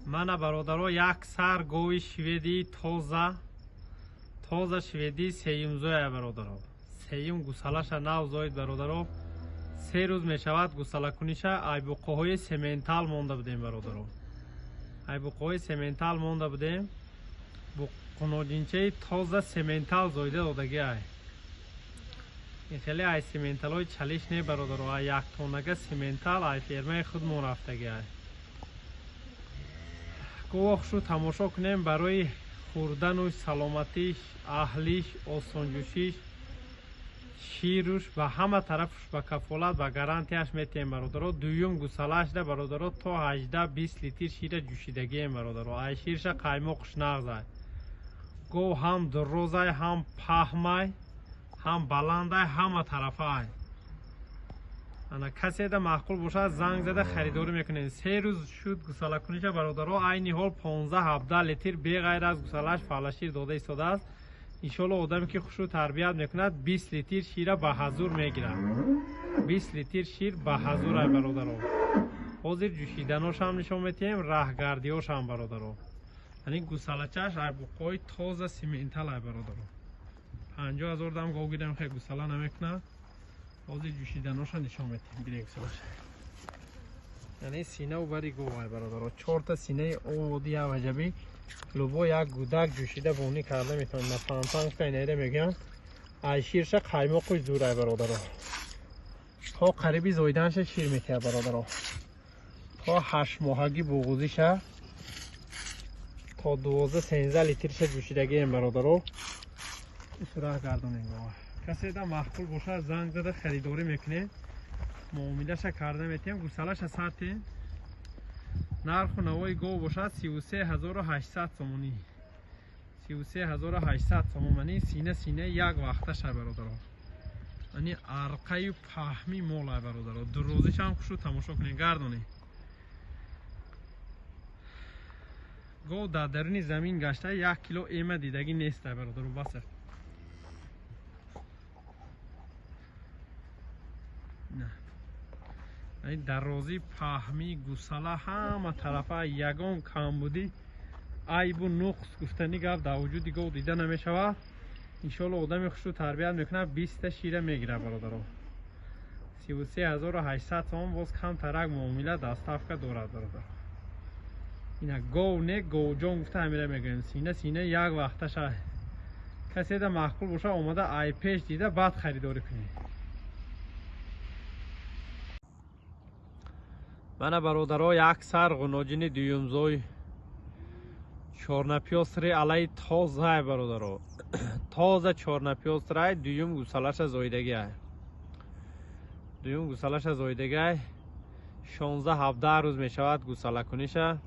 мана бародаро як сар гови шведи тоза шведи сеюмзоя бародаро. Сеюм гусалаша нав зоид бародаро. 3 рӯз мешавад гусалакуниша айбуқоҳои сементал монда будем бародаро. айбуқоҳои сементал монда будем. бу қуноҷинчаи тоза сементал зоида додаги ай. ин хеле ай сементалҳои чалиш не бародаро. ай як тонага сементал ай фермаи худмон рафтаги ай. гоҳ шу тамошо кунем барои хӯрдану саломатиш, аҳлиш, осонҷӯшиш, шируш ба ҳама тарафуш ба кафолат ба гарантияш метиҳем бародаро. дуюм гусалашда бародаро то 18-20 литр шира ҷӯшидагием бародаро. ай ширша қаймоқуш нағзай. гоҳ ҳам дурозай, ҳам паҳмай, ҳам баландай, ҳама тарафай. ана каседа маъқул бошад занг зада харидорӣ мекунем. 3 рӯз шуд гусалакуниша бародаро. айни ҳол 15-17 литр беғайр аз гусалаш фалашир дода истодааст. иншоалло одаме ки хушу тарбият мекунад 20 литр шира ба ҳазур мегирад. 20 литр шир ба ҳазур ай бародаро. ҳозир ҷӯшиданошам нишон метиҳем, раҳгардиёшам бародаро. яъне гусалачаш айбуқои тоза сементал ай бародаро. 50 000 дам гов гирем хе гусала намекунад. ҳозир ҷӯшиданоша нишон метиҳем. бинем гусалаша. яъне синаву бари гов ай бародаро. 4 та синаи оводи аваҷаби лубо як гудак ҷӯшида бонӣ карда метавонед. на панпанка инайда мегӯям. ай ширша қаймоқуш зур ай бародаро. то қариби зоиданша шир метиҳад бародаро. то 8 моҳагӣ буғузиша то 12-13 литрша ҷӯшидагием бародаро. исурах гардонем. каседа маъқул бошад занг зада харидорӣ мекунем. муомилаша карда метиҳем. гусалаша сартем. нарху навои гов бошад 33800 сомонӣ. 33800 сомонӣ. сина як вақташа бародаро. яъне арқаю паҳми мол ай бародаро. дурозишам хушу тамошо кунем. гардонем. гов дар даруни замин гашта 1 кило эма дидагӣ нест ай бародаро. баса дарозӣ, паҳмӣ, гусала ҳама тарафа ягон камбудӣ айбу нуқс гуфтани гап дар вуҷуди гов дида намешавад. иншоалло одами хушу тарбият мекунад 20 та шира мегирад бародаро. 33800 сомон боз камтарак муомила доставка дорад бародаро. ина гов не говҷон гуфта ҳамира мегӯем. сина як вақташа. каседа маъқул боша омада ай пеш дида баъд харидорӣ кунем. мана бародаро як сар ғуноҷини дуюмзой чорнапёстри алай тоза ай бародаро. тоза чорнапёстрай дуюм гусалаша зоидаги ай. дуюм гусалаша зоидаги ай. 16-17 рӯз мешавад гусалакуниша.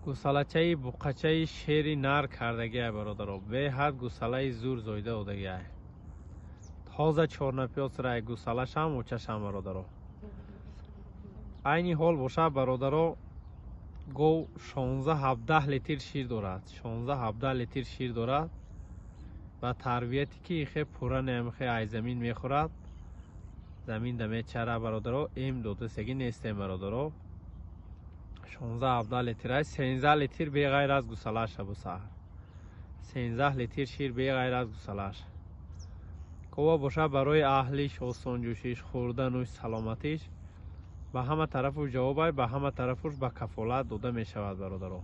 гусалачаи буқачаи шери нар кардаги ай бародаро. беҳад гусалаи зур зоида додаги ай. тоза чорнапёстрай гусалашам очашам бародаро. айни ҳол бошад бародаро. гов 16-17 литр шир дорад. 16-17 литр шир дорад. ба тарбияте ки ихе пурра намихе ай замин мехӯрад. замин да мечара бародаро. эм додасаги нестем бародаро. 16-17 литр ай. 13 литр беғайр аз гусалаша бусар. 13 литр шир беғайр аз гусалаш. гова бошад барои аҳлиш, осонҷӯшиш, хӯрдану саломатиш ба ҳама тарафуш ҷавобай, ба ҳама тарафуш ба кафолат дода мешавад бародаро.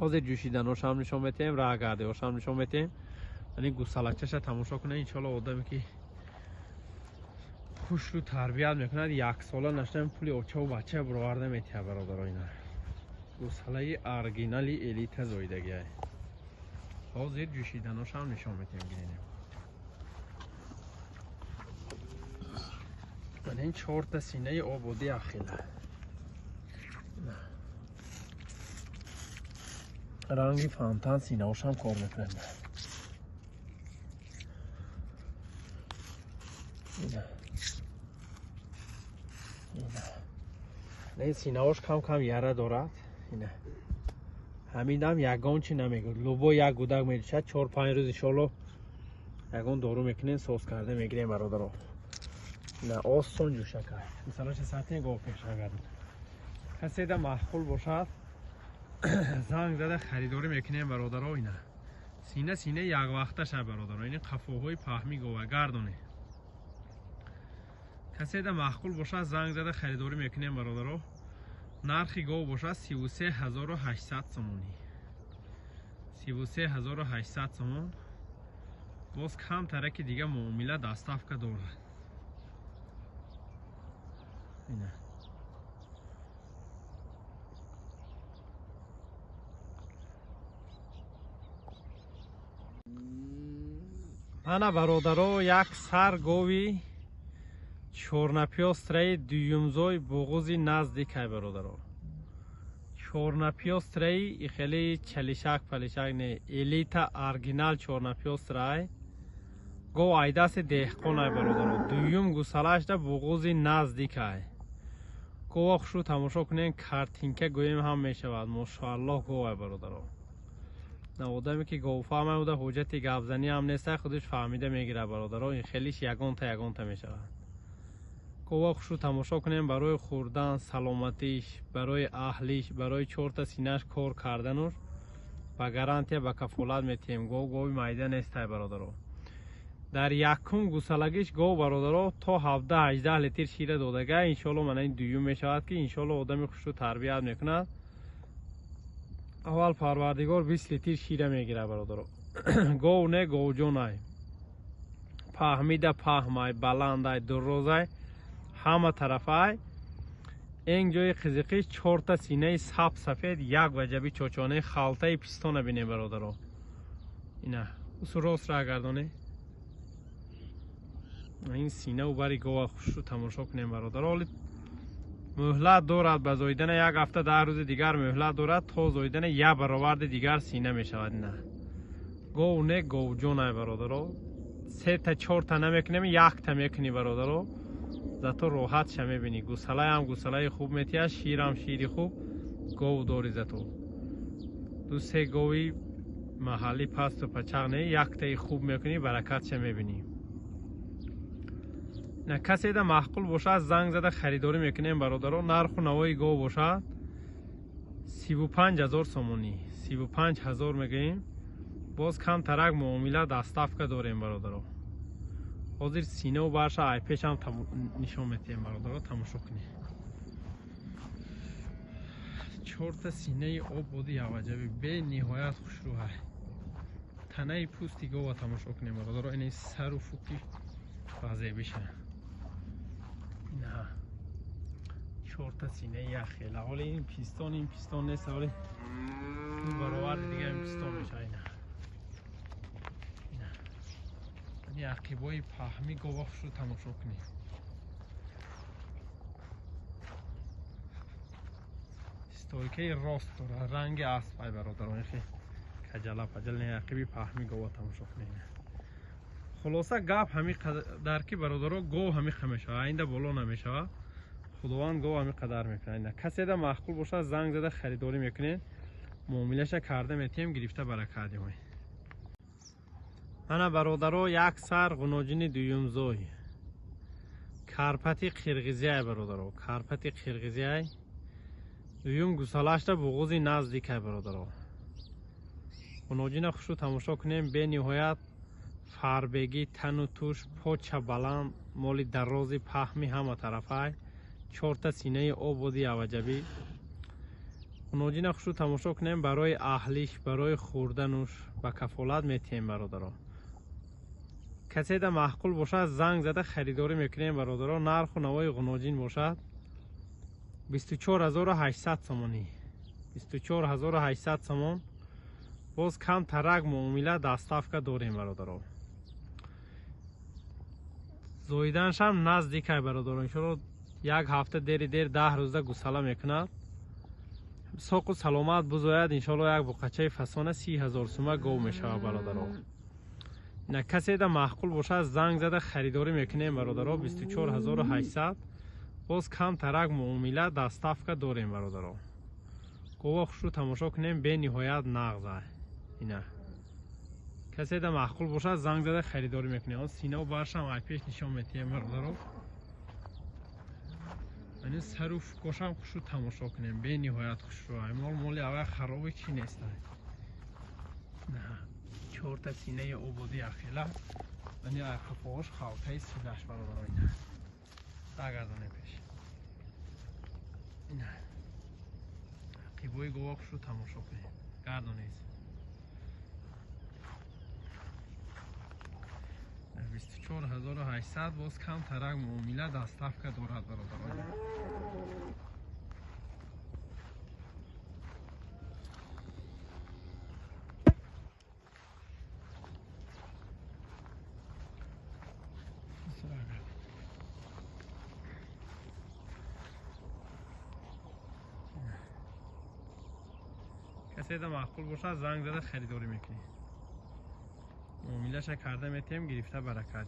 ҳозир ҷӯшиданошам нишон метиҳем, раҳгардиҳошам нишон метиҳем. яъне гусалачаша тамошо кунед. иншоалло одаме ки хушру тарбият мекунад 1 сола наштам пули очаву бача буроварда метиҳад бародаро. ина гусалаи оригинали элита зоидаги ай. ҳозир ҷӯшиданошам нишон метиҳем. гиренем. این 4 تا سینه آبادی اخیله. رنگی فانتان سینه هاشم کار میکنه. این سینه هاش کم یاره دارد. همین هم یگان چی نمیگه. لوبا یک گودک میشه 4-5 روز انشالله یگان دارو میکنین سوس کرده میگیریم برادرها. نه آسان جوشه کرد. مثلا چه ساعتی گفت پیش نگردیم. کسی ده معقول باشد زنگ زده خریداری میکنیم برادرها. اینا سینه یک وقته شد برادرها. این قفوهای پهمی گوهگردانه. کسی ده معقول باشد زنگ زده خریداری میکنیم برادرها. نرخی گو باشد 33800 سومونی. 33800 سومون. باز کم ترکی دیگه معامله دستافکه داره. اینا انا برادرها یک سر گوی چورنپیاسترای دویمزوی بغوزی نزدیک های برادرها. چورنپیاسترای خیلی چلیشک پلیشک نه، الیتا ارگینال چورنپیاسترای گو ایداس دهقان های برادرها. دویم گوسالش ده بغوزی نزدیک های. گو اخشو تماشا کنین کارتینکه گویم هم میشود. ماشاءالله گو های برادرها. نه آدمی که گو فهمه بوده حجتی گفزنی هم نیسته، خودش فهمیده میگیره برادرها. این خیلیش یگان تا میشود. گو اخشو تماشا کنین برای خوردن سلامتیش، برای اهلیش، برای چورت سینهش کار کردنش با گارانتی با کفالت میتیم. گوی مایده نیسته برادرها. در یکم گوسالگیش گو برادرها تا 17-18 لیتر شیر دادگه. انشالله من این دویوم میشود که انشالله آدمی خوشو تربیت میکند. اول پروردگار 20 لیتر شیر میگیره برادرها. گو نه گو جونای پهمیده پهمای بلندای درازای همه طرفای. این جای خزیقیش 4 تا سینه سفید یک وجبی چوچانه خالته پیستون بینیم برادرها. اینا راست را گردانه. این سینه و بری گوه خوش رو تماشا کنیم برادرها. حالی مهلت دارد به زایدن یک هفته 10 روز دیگر مهلت دارد تا زایدن یک برابر دیگر سینه می شود. نه گو نه گو جون برادرها. 3 تا 4 تا نمیکنیم، 1 تا میکنی برادرها. زتو راحت شمی بینی. گوساله هم گوساله خوب میتیه، شیر هم شیری خوب. گو داری زتو 2-3 گوی محلی پست و پچق نه، 1 تای خوب میکنی برکت شمی بینی. نه کسی ده معقول باشد زنگ زده خریداری میکنیم برادرها. نرخ و نوای گو باشد 35000 سومونی. 35000 میگیم. باز کم ترک معامله دستافکه داریم برادرها. حاضر سینه و برش ای پیش هم نشون میتیم برادرها. تماشا کنید. 4 تا سینه آب بودی عجبی به نهایت خوش رو های. تنه پوستی گو تماشا کنیم برادرها. این سر و فوکی واضح بشه. نه 4 تا سینه یخیله. حالا این پیستان نیست، حالا این برابر دیگه این پیستان میشه. این عقیبای پهمی گوخش رو تماشا کنید. استایکه راست داره، رنگ اسب های برادران. کجلا پجل نه عقیبی پهمی گوه تماشا کنید. خلاصه گپ همی قدر که برادرها گو همی خمیشه آینده بالا نمیشه. خداوند گو همی قدر میکنه. کسی ده معقول باشه زنگ زده خریداری میکنه، معاملهش کرده میتیم گرفته برکت دیوی. انا برادرها یک سر غنوجین دویمزوی کارپتی قرقیزی برادرها. کارپتی قرقیزی دویم گوسالش ده بغوزی نزدیک برادرها. غنوجین خوشو تماشا کنیم. به نهایت فربگی، تن و توش، پوچ بلند، مالی درازی پهمی همه طرفه. 4 تا سینه آب بودی عوجبی. غنوجین خوشو تماشا کنیم. برای اهلیش، برای خوردنش و کفالت میتیم برادرها. کسی ده معقول باشد زنگ زده خریداری میکنیم برادرها. نرخ و نوای غنوجین باشد 24800 سومونی. 24800 سومون. باز کم ترک معامله دستافکه داریم برادرها. زایدنش هم نزدیک های برادرها. انشالله 1 هفته دیر 10 روزه گوساله میکند. ساق و سلامت بزاید. انشالله یک بقچه فسانه 30000 سومه گو میشود برادرها. نه کسی ده معقول باشه زنگ زده خریداری میکنیم برادرها. 24800. باز کم ترک معامله دستافکه داریم برادرها. گو خوش رو تماشا کنیم. به نهایت نغزه. اینا کسی ده معقول باشه زنگ زده خریداری میکنیم. سینه و برش هم پیش نشان میتیم برادرها. یعنی سروف کوشم خوشو تماشا کنیم به نهایت خوش رو مال اول خرابه چی نیست نه چهار تا سینه عبودی اخیلا یعنی اخفاش خالتای سیدش برابر اینه برگردانه پیش اینه قیبوی گواه خوشو تماشا کنیم گردانه 24800 باز کم ترک معامله دستفکه دارد برادران کسی ده معقول باشه زنگ زده خریداری میکنی معامله کرده میتیم گرفته برکت